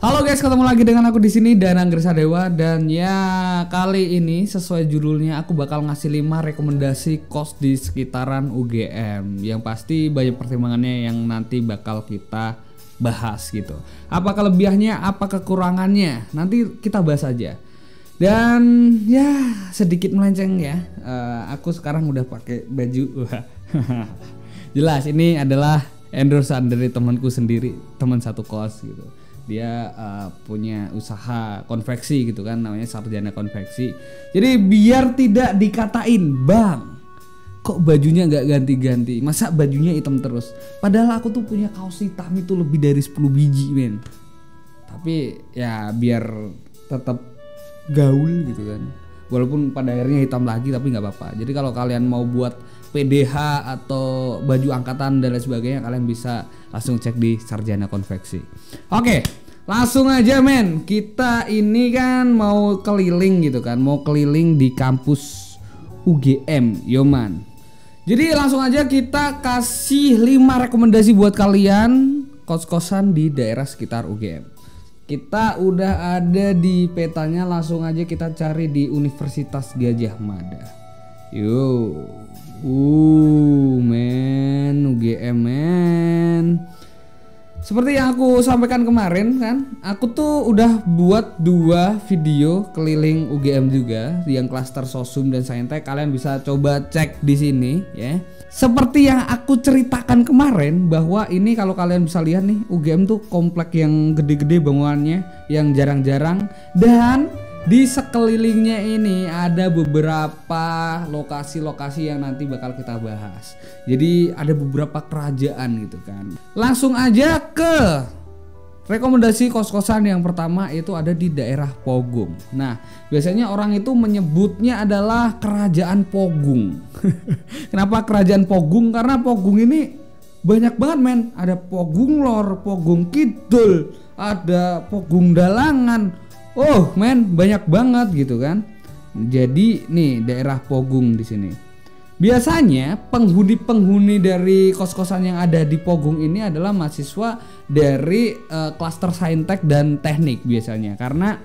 Halo guys, ketemu lagi dengan aku di sini Danang Grisadewa, dan ya kali ini sesuai judulnya aku bakal ngasih 5 rekomendasi kos di sekitaran UGM yang pasti banyak pertimbangannya yang nanti bakal kita bahas gitu. Apa kelebihannya, apa kekurangannya, nanti kita bahas aja. Dan ya sedikit melenceng ya, aku sekarang udah pakai baju. Jelas ini adalah endorsean dari temanku sendiri, teman satu kos gitu. Dia punya usaha konveksi gitu kan, namanya Sarjana Konveksi. Jadi biar tidak dikatain, bang, kok bajunya nggak ganti-ganti, masa bajunya hitam terus, padahal aku tuh punya kaos hitam itu lebih dari 10 biji men. Tapi ya biar tetap gaul gitu kan, walaupun pada akhirnya hitam lagi tapi nggak apa-apa. Jadi kalau kalian mau buat PDH atau baju angkatan dan lain sebagainya, kalian bisa langsung cek di Sarjana Konveksi. Oke, langsung aja men. Kita ini kan mau keliling gitu kan, mau keliling di kampus UGM, Yoman. Jadi langsung aja kita kasih 5 rekomendasi buat kalian kos-kosan di daerah sekitar UGM. Kita udah ada di petanya, langsung aja kita cari di Universitas Gadjah Mada. Yo. Men, UGM men. Seperti yang aku sampaikan kemarin kan, aku tuh udah buat 2 video keliling UGM juga, yang klaster Sosum dan Saintek. Kalian bisa coba cek di sini ya. Seperti yang aku ceritakan kemarin, bahwa ini kalau kalian bisa lihat nih, UGM tuh komplek yang gede-gede bangunannya, yang jarang-jarang, dan di sekelilingnya ini ada beberapa lokasi-lokasi yang nanti bakal kita bahas. Jadi ada beberapa kerajaan gitu kan. Langsung aja ke rekomendasi kos-kosan yang pertama, itu ada di daerah Pogung. Nah, biasanya orang itu menyebutnya adalah Kerajaan Pogung. Kenapa Kerajaan Pogung? Karena Pogung ini banyak banget men. Ada Pogung Lor, Pogung Kidul, ada Pogung Dalangan. Oh men, banyak banget gitu kan. Jadi nih daerah Pogung di sini. Biasanya penghuni-penghuni dari kos-kosan yang ada di Pogung ini adalah mahasiswa dari klaster Saintek dan Teknik biasanya. Karena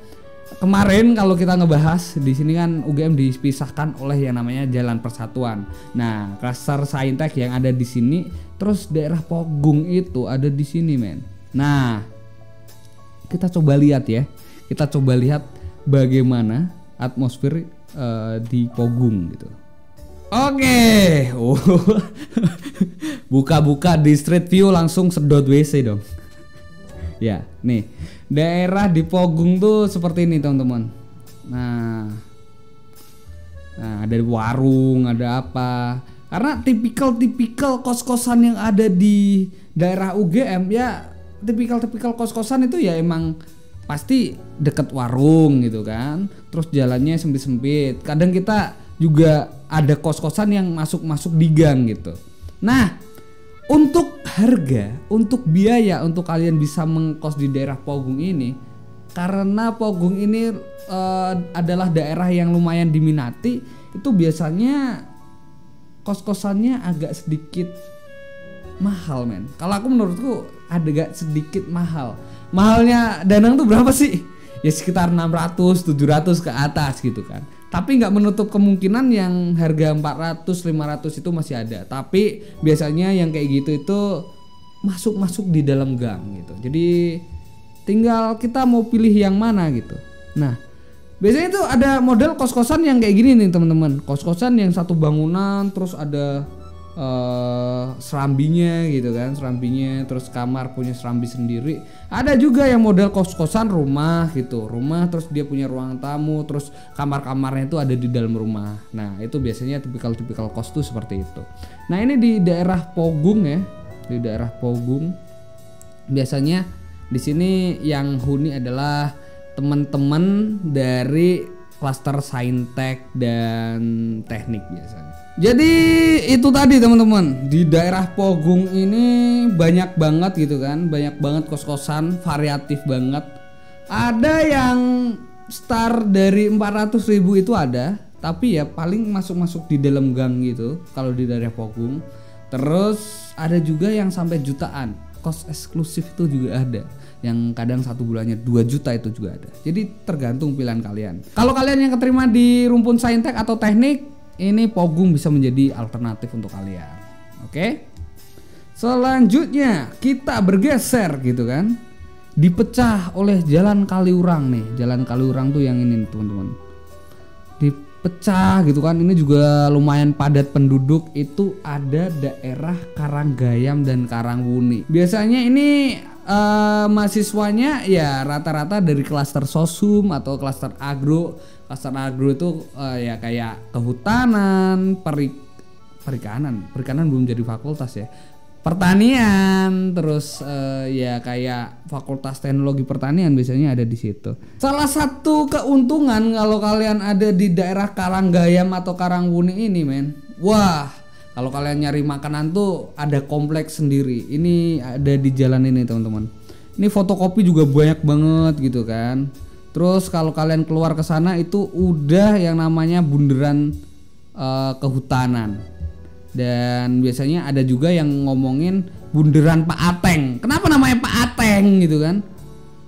kemarin kalau kita ngebahas di sini kan UGM dipisahkan oleh yang namanya Jalan Persatuan. Nah, klaster Saintek yang ada di sini, terus daerah Pogung itu ada di sini men. Nah, kita coba lihat ya. Kita coba lihat bagaimana atmosfer di Pogung gitu. Oke. Buka-buka di Street View langsung sedot WC dong. Ya, nih. Daerah di Pogung tuh seperti ini, teman-teman. Nah, ada warung, ada apa. Karena tipikal kos-kosan yang ada di daerah UGM ya, tipikal kos-kosan itu ya emang pasti deket warung gitu kan, terus jalannya sempit-sempit. Kadang kita juga ada kos-kosan yang masuk di gang gitu. Nah, untuk harga, untuk biaya, untuk kalian bisa mengkos di daerah Pogung ini, karena Pogung ini adalah daerah yang lumayan diminati, itu biasanya kos-kosannya agak sedikit mahal men. Kalau aku menurutku agak sedikit mahal. Mahalnya Danang tuh berapa sih? Ya sekitar 600, 700 ke atas gitu kan. Tapi nggak menutup kemungkinan yang harga 400, 500 itu masih ada. Tapi biasanya yang kayak gitu itu masuk di dalam gang gitu. Jadi tinggal kita mau pilih yang mana gitu. Nah, biasanya tuh ada model kos-kosan yang kayak gini nih teman-teman. Kos-kosan yang satu bangunan, terus ada serambinya gitu kan, serambinya, terus kamar punya serambi sendiri. Ada juga yang model kos-kosan rumah gitu, rumah terus dia punya ruang tamu, terus kamar-kamarnya itu ada di dalam rumah. Nah itu biasanya tipikal kos tuh seperti itu. Nah ini di daerah Pogung ya, di daerah Pogung biasanya di sini yang huni adalah teman-teman dari klaster Saintek dan Teknik biasanya. Jadi itu tadi teman-teman, di daerah Pogung ini banyak banget gitu kan, banyak banget kos-kosan, variatif banget. Ada yang start dari 400.000 itu ada, tapi ya paling masuk di dalam gang gitu kalau di daerah Pogung. Terus ada juga yang sampai jutaan, kos eksklusif itu juga ada. yang kadang 1 bulannya 2 juta itu juga ada. Jadi tergantung pilihan kalian. Kalau kalian yang keterima di rumpun saintek atau teknik, ini Pogung bisa menjadi alternatif untuk kalian. Oke? Selanjutnya kita bergeser gitu kan. Dipecah oleh Jalan Kaliurang nih. Jalan Kaliurang tuh yang ini nih, teman-teman. Dipecah gitu kan. Ini juga lumayan padat penduduk. Itu ada daerah Karanggayam dan Karangwuni. Biasanya ini mahasiswanya ya rata-rata dari klaster sosum atau klaster agro. Klaster agro itu ya kayak kehutanan, perikanan belum jadi fakultas ya. Pertanian, terus ya kayak fakultas teknologi pertanian biasanya ada di situ. Salah satu keuntungan kalau kalian ada di daerah Karanggayam atau Karangwuni ini, men. Wah, kalau kalian nyari makanan tuh ada kompleks sendiri. Ini ada di jalan ini, teman-teman. Ini fotokopi juga banyak banget gitu kan. Terus kalau kalian keluar ke sana itu udah yang namanya bundaran kehutanan. Dan biasanya ada juga yang ngomongin bundaran Pak Ateng. Kenapa namanya Pak Ateng gitu kan?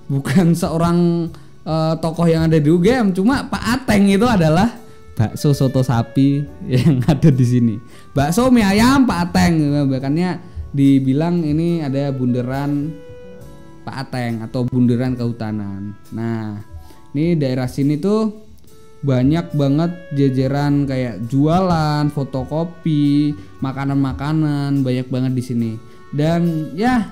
Bukan seorang tokoh yang ada di UGM, cuma Pak Ateng itu adalah bakso soto sapi yang ada di sini. Bakso mie ayam Pak Ateng, bahkannya dibilang ini ada bundaran Pak Ateng atau bundaran kehutanan. Nah, ini daerah sini tuh banyak banget jajaran kayak jualan, fotokopi, makanan-makanan, banyak banget di sini. Dan ya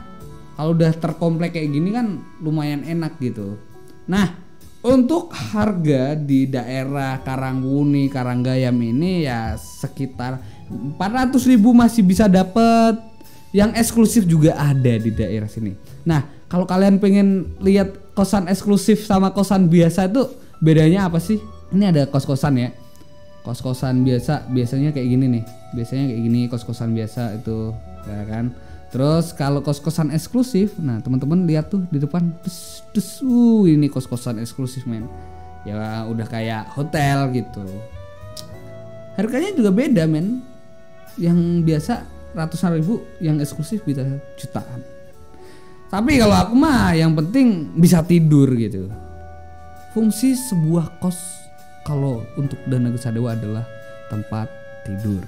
kalau udah terkomplek kayak gini kan lumayan enak gitu. Nah, untuk harga di daerah Karangwuni, Karanggayam ini ya sekitar 400.000 masih bisa dapet. Yang eksklusif juga ada di daerah sini. Nah, kalau kalian pengen lihat kosan eksklusif sama kosan biasa itu bedanya apa sih? Ini ada kos-kosan ya. Kos-kosan biasanya kayak gini nih. Biasanya kayak gini kos-kosan biasa itu, ya kan. Terus kalau kos-kosan eksklusif, nah teman-teman lihat tuh di depan, ini kos-kosan eksklusif, men. Ya udah kayak hotel gitu. Harganya juga beda, men. Yang biasa ratusan ribu, yang eksklusif bisa jutaan. Tapi kalau aku mah yang penting bisa tidur gitu. Fungsi sebuah kos kalau untuk Dana Gesadewa adalah tempat tidur.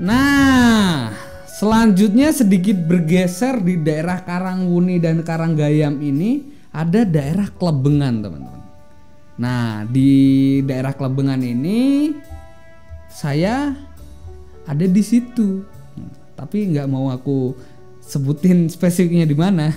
Nah, selanjutnya sedikit bergeser di daerah Karangwuni dan Karanggayam ini ada daerah Klebengan, teman-teman. Nah, di daerah Klebengan ini saya ada di situ. Tapi nggak mau aku sebutin spesifiknya di mana.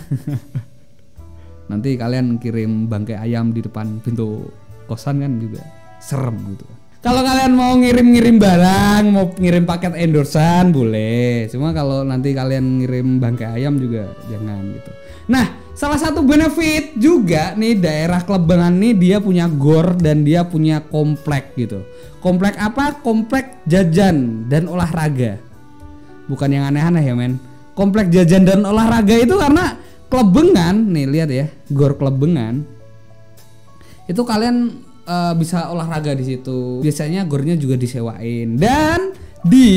Nanti kalian kirim bangkai ayam di depan pintu kosan kan juga serem gitu. Kalau kalian mau ngirim barang, mau ngirim paket endorsan boleh. Cuma kalau nanti kalian ngirim bangkai ayam juga jangan gitu. Nah, salah satu benefit juga nih daerah Klebengan nih dia punya gor dan dia punya komplek gitu. Komplek apa? Komplek jajan dan olahraga. Bukan yang aneh-aneh ya, men. Komplek jajan dan olahraga itu karena Klebengan, nih lihat ya, gor Klebengan. Itu kalian bisa olahraga di situ. Biasanya gornya juga disewain. Dan di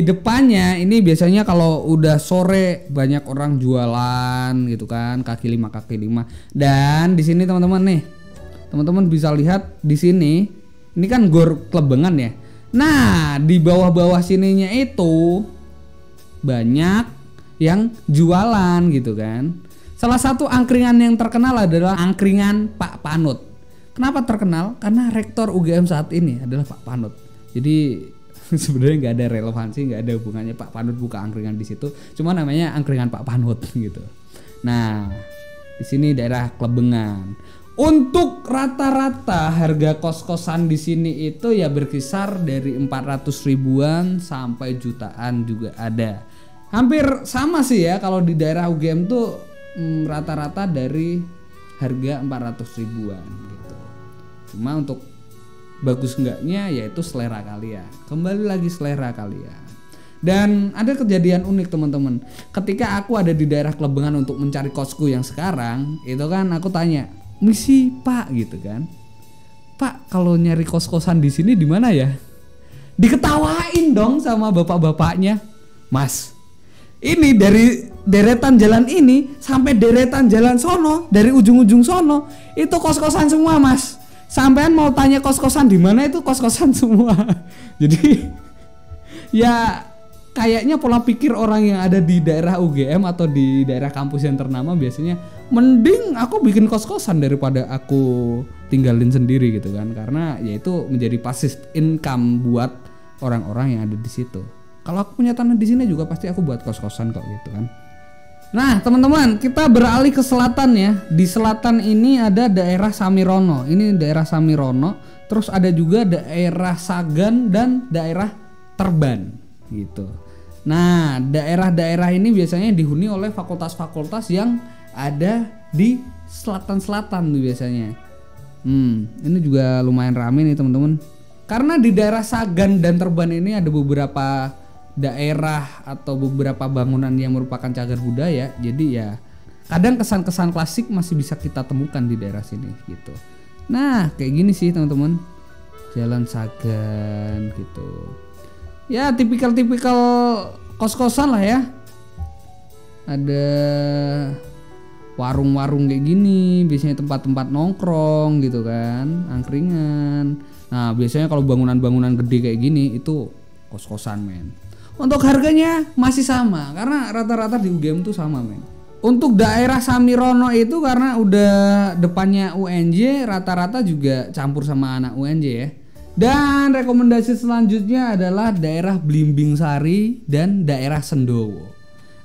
depannya ini biasanya kalau udah sore banyak orang jualan gitu kan, kaki lima. Dan di sini teman-teman nih, teman-teman bisa lihat di sini, ini kan gor Klebengan ya. Nah, di bawah-bawah sininya itu banyak yang jualan gitu kan. Salah satu angkringan yang terkenal adalah angkringan Pak Panut. Kenapa terkenal? Karena rektor UGM saat ini adalah Pak Panut. Jadi sebenarnya nggak ada relevansi, nggak ada hubungannya Pak Panut buka angkringan di situ. Cuma namanya angkringan Pak Panut gitu. Nah, di sini daerah Klebengan. Untuk rata-rata harga kos-kosan di sini itu ya berkisar dari 400 ribuan sampai jutaan juga ada. Hampir sama sih ya kalau di daerah UGM tuh rata-rata dari harga 400 ribuan gitu. Cuma untuk bagus enggaknya yaitu selera kalian. Kembali lagi selera kalian. Dan ada kejadian unik teman-teman. Ketika aku ada di daerah Klebengan untuk mencari kosku yang sekarang, itu kan aku tanya, "Misi Pak," gitu kan. "Pak, kalau nyari kos-kosan di sini di mana ya?" Diketawain dong sama bapak-bapaknya. "Mas, ini dari deretan jalan ini sampai deretan jalan sono, dari ujung-ujung sono itu kos-kosan semua, Mas. Sampean mau tanya kos-kosan di mana, itu kos-kosan semua. Jadi ya kayaknya pola pikir orang yang ada di daerah UGM atau di daerah kampus yang ternama biasanya mending aku bikin kos-kosan daripada aku tinggalin sendiri gitu kan, karena ya itu menjadi passive income buat orang-orang yang ada di situ. Kalau aku punya tanah di sini juga pasti aku buat kos-kosan kok gitu kan. Nah teman-teman, kita beralih ke selatan ya. Di selatan ini ada daerah Samirono. Ini daerah Samirono. Terus ada juga daerah Sagan dan daerah Terban gitu. Nah daerah-daerah ini biasanya dihuni oleh fakultas-fakultas yang ada di selatan-selatan tuh biasanya. Ini juga lumayan rame nih teman-teman. Karena di daerah Sagan dan Terban ini ada beberapa daerah atau beberapa bangunan yang merupakan cagar budaya, jadi ya kadang kesan-kesan klasik masih bisa kita temukan di daerah sini gitu. Nah kayak gini sih teman-teman, Jalan Sagan gitu ya, tipikal kos-kosan lah ya. Ada warung-warung kayak gini, biasanya tempat-tempat nongkrong gitu kan, angkringan. Nah biasanya kalau bangunan-bangunan gede kayak gini itu kos-kosan men. Untuk harganya masih sama karena rata-rata di UGM tuh sama men. Untuk daerah Samirono itu karena udah depannya UNJ, rata-rata juga campur sama anak UNJ ya. Dan rekomendasi selanjutnya adalah daerah Blimbing Sari dan daerah Sendowo.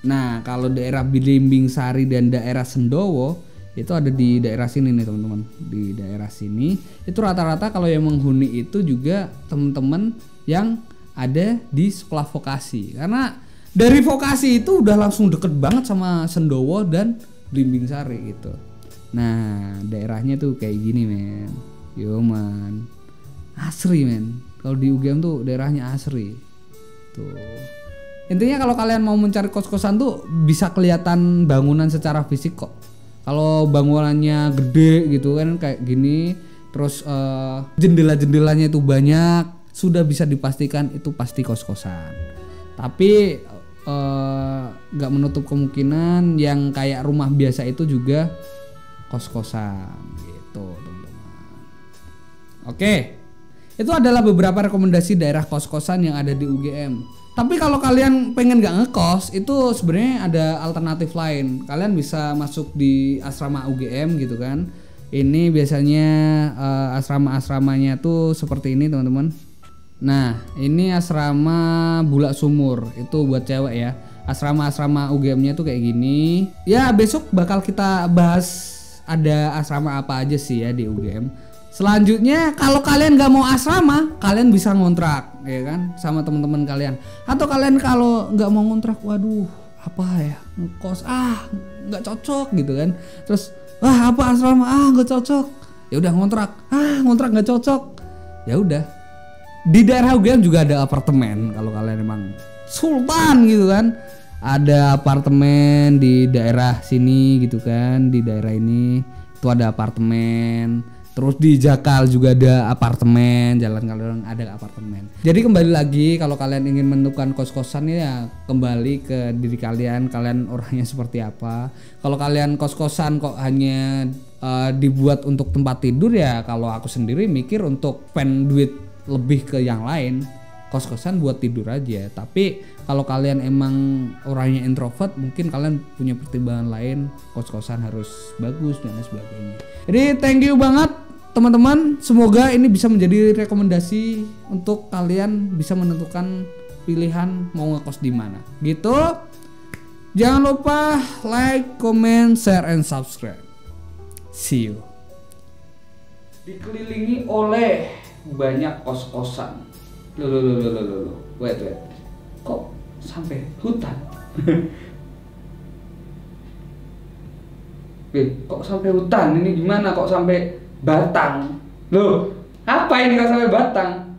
Nah kalau daerah Blimbing Sari dan daerah Sendowo itu ada di daerah sini nih teman-teman. Di daerah sini itu rata-rata kalau yang menghuni itu juga teman-teman yang ada di sekolah vokasi, karena dari vokasi itu udah langsung deket banget sama Sendowo dan Blimbing Sari gitu. Nah daerahnya tuh kayak gini men, yo man, asri men. Kalau di UGM tuh daerahnya asri tuh. Intinya kalau kalian mau mencari kos-kosan tuh bisa kelihatan bangunan secara fisik kok. Kalau bangunannya gede gitu kan kayak gini, terus jendela-jendelanya itu banyak, sudah bisa dipastikan itu pasti kos-kosan. Tapi gak menutup kemungkinan yang kayak rumah biasa itu juga kos-kosan gitu teman-teman. Oke, itu adalah beberapa rekomendasi daerah kos-kosan yang ada di UGM. Tapi kalau kalian pengen gak ngekos, itu sebenarnya ada alternatif lain. Kalian bisa masuk di asrama UGM gitu kan. Ini biasanya asrama-asramanya tuh seperti ini teman-teman. Nah ini asrama Bulak Sumur, itu buat cewek ya. Asrama-asrama UGM-nya tuh kayak gini. Ya besok bakal kita bahas ada asrama apa aja sih ya di UGM. Selanjutnya kalau kalian gak mau asrama, kalian bisa ngontrak ya kan sama teman-teman kalian. Atau kalian kalau gak mau ngontrak, waduh apa ya, ngekos gak cocok gitu kan. Terus apa asrama gak cocok, ya udah ngontrak gak cocok, ya udah. Di daerah UGM juga ada apartemen kalau kalian emang sultan gitu kan. Ada apartemen di daerah sini gitu kan, di daerah ini itu ada apartemen. Terus di Jakal juga ada apartemen, Jalan Kalorong ada apartemen. Jadi kembali lagi kalau kalian ingin menentukan kos-kosan ya kembali ke diri kalian orangnya seperti apa. Kalau kalian kos-kosan kok hanya dibuat untuk tempat tidur ya, kalau aku sendiri mikir untuk spend duit lebih ke yang lain, kos-kosan buat tidur aja. Tapi kalau kalian emang orangnya introvert, mungkin kalian punya pertimbangan lain, kos-kosan harus bagus dan lain sebagainya. Jadi thank you banget teman-teman, semoga ini bisa menjadi rekomendasi untuk kalian bisa menentukan pilihan mau ngekos di mana gitu. Jangan lupa like, comment, share, and subscribe. See you. Dikelilingi oleh banyak kos-kosan. Loh. Wait. Kok sampai hutan? Kok sampai hutan? Ini gimana kok sampai batang? Loh, apa ini kok sampai batang?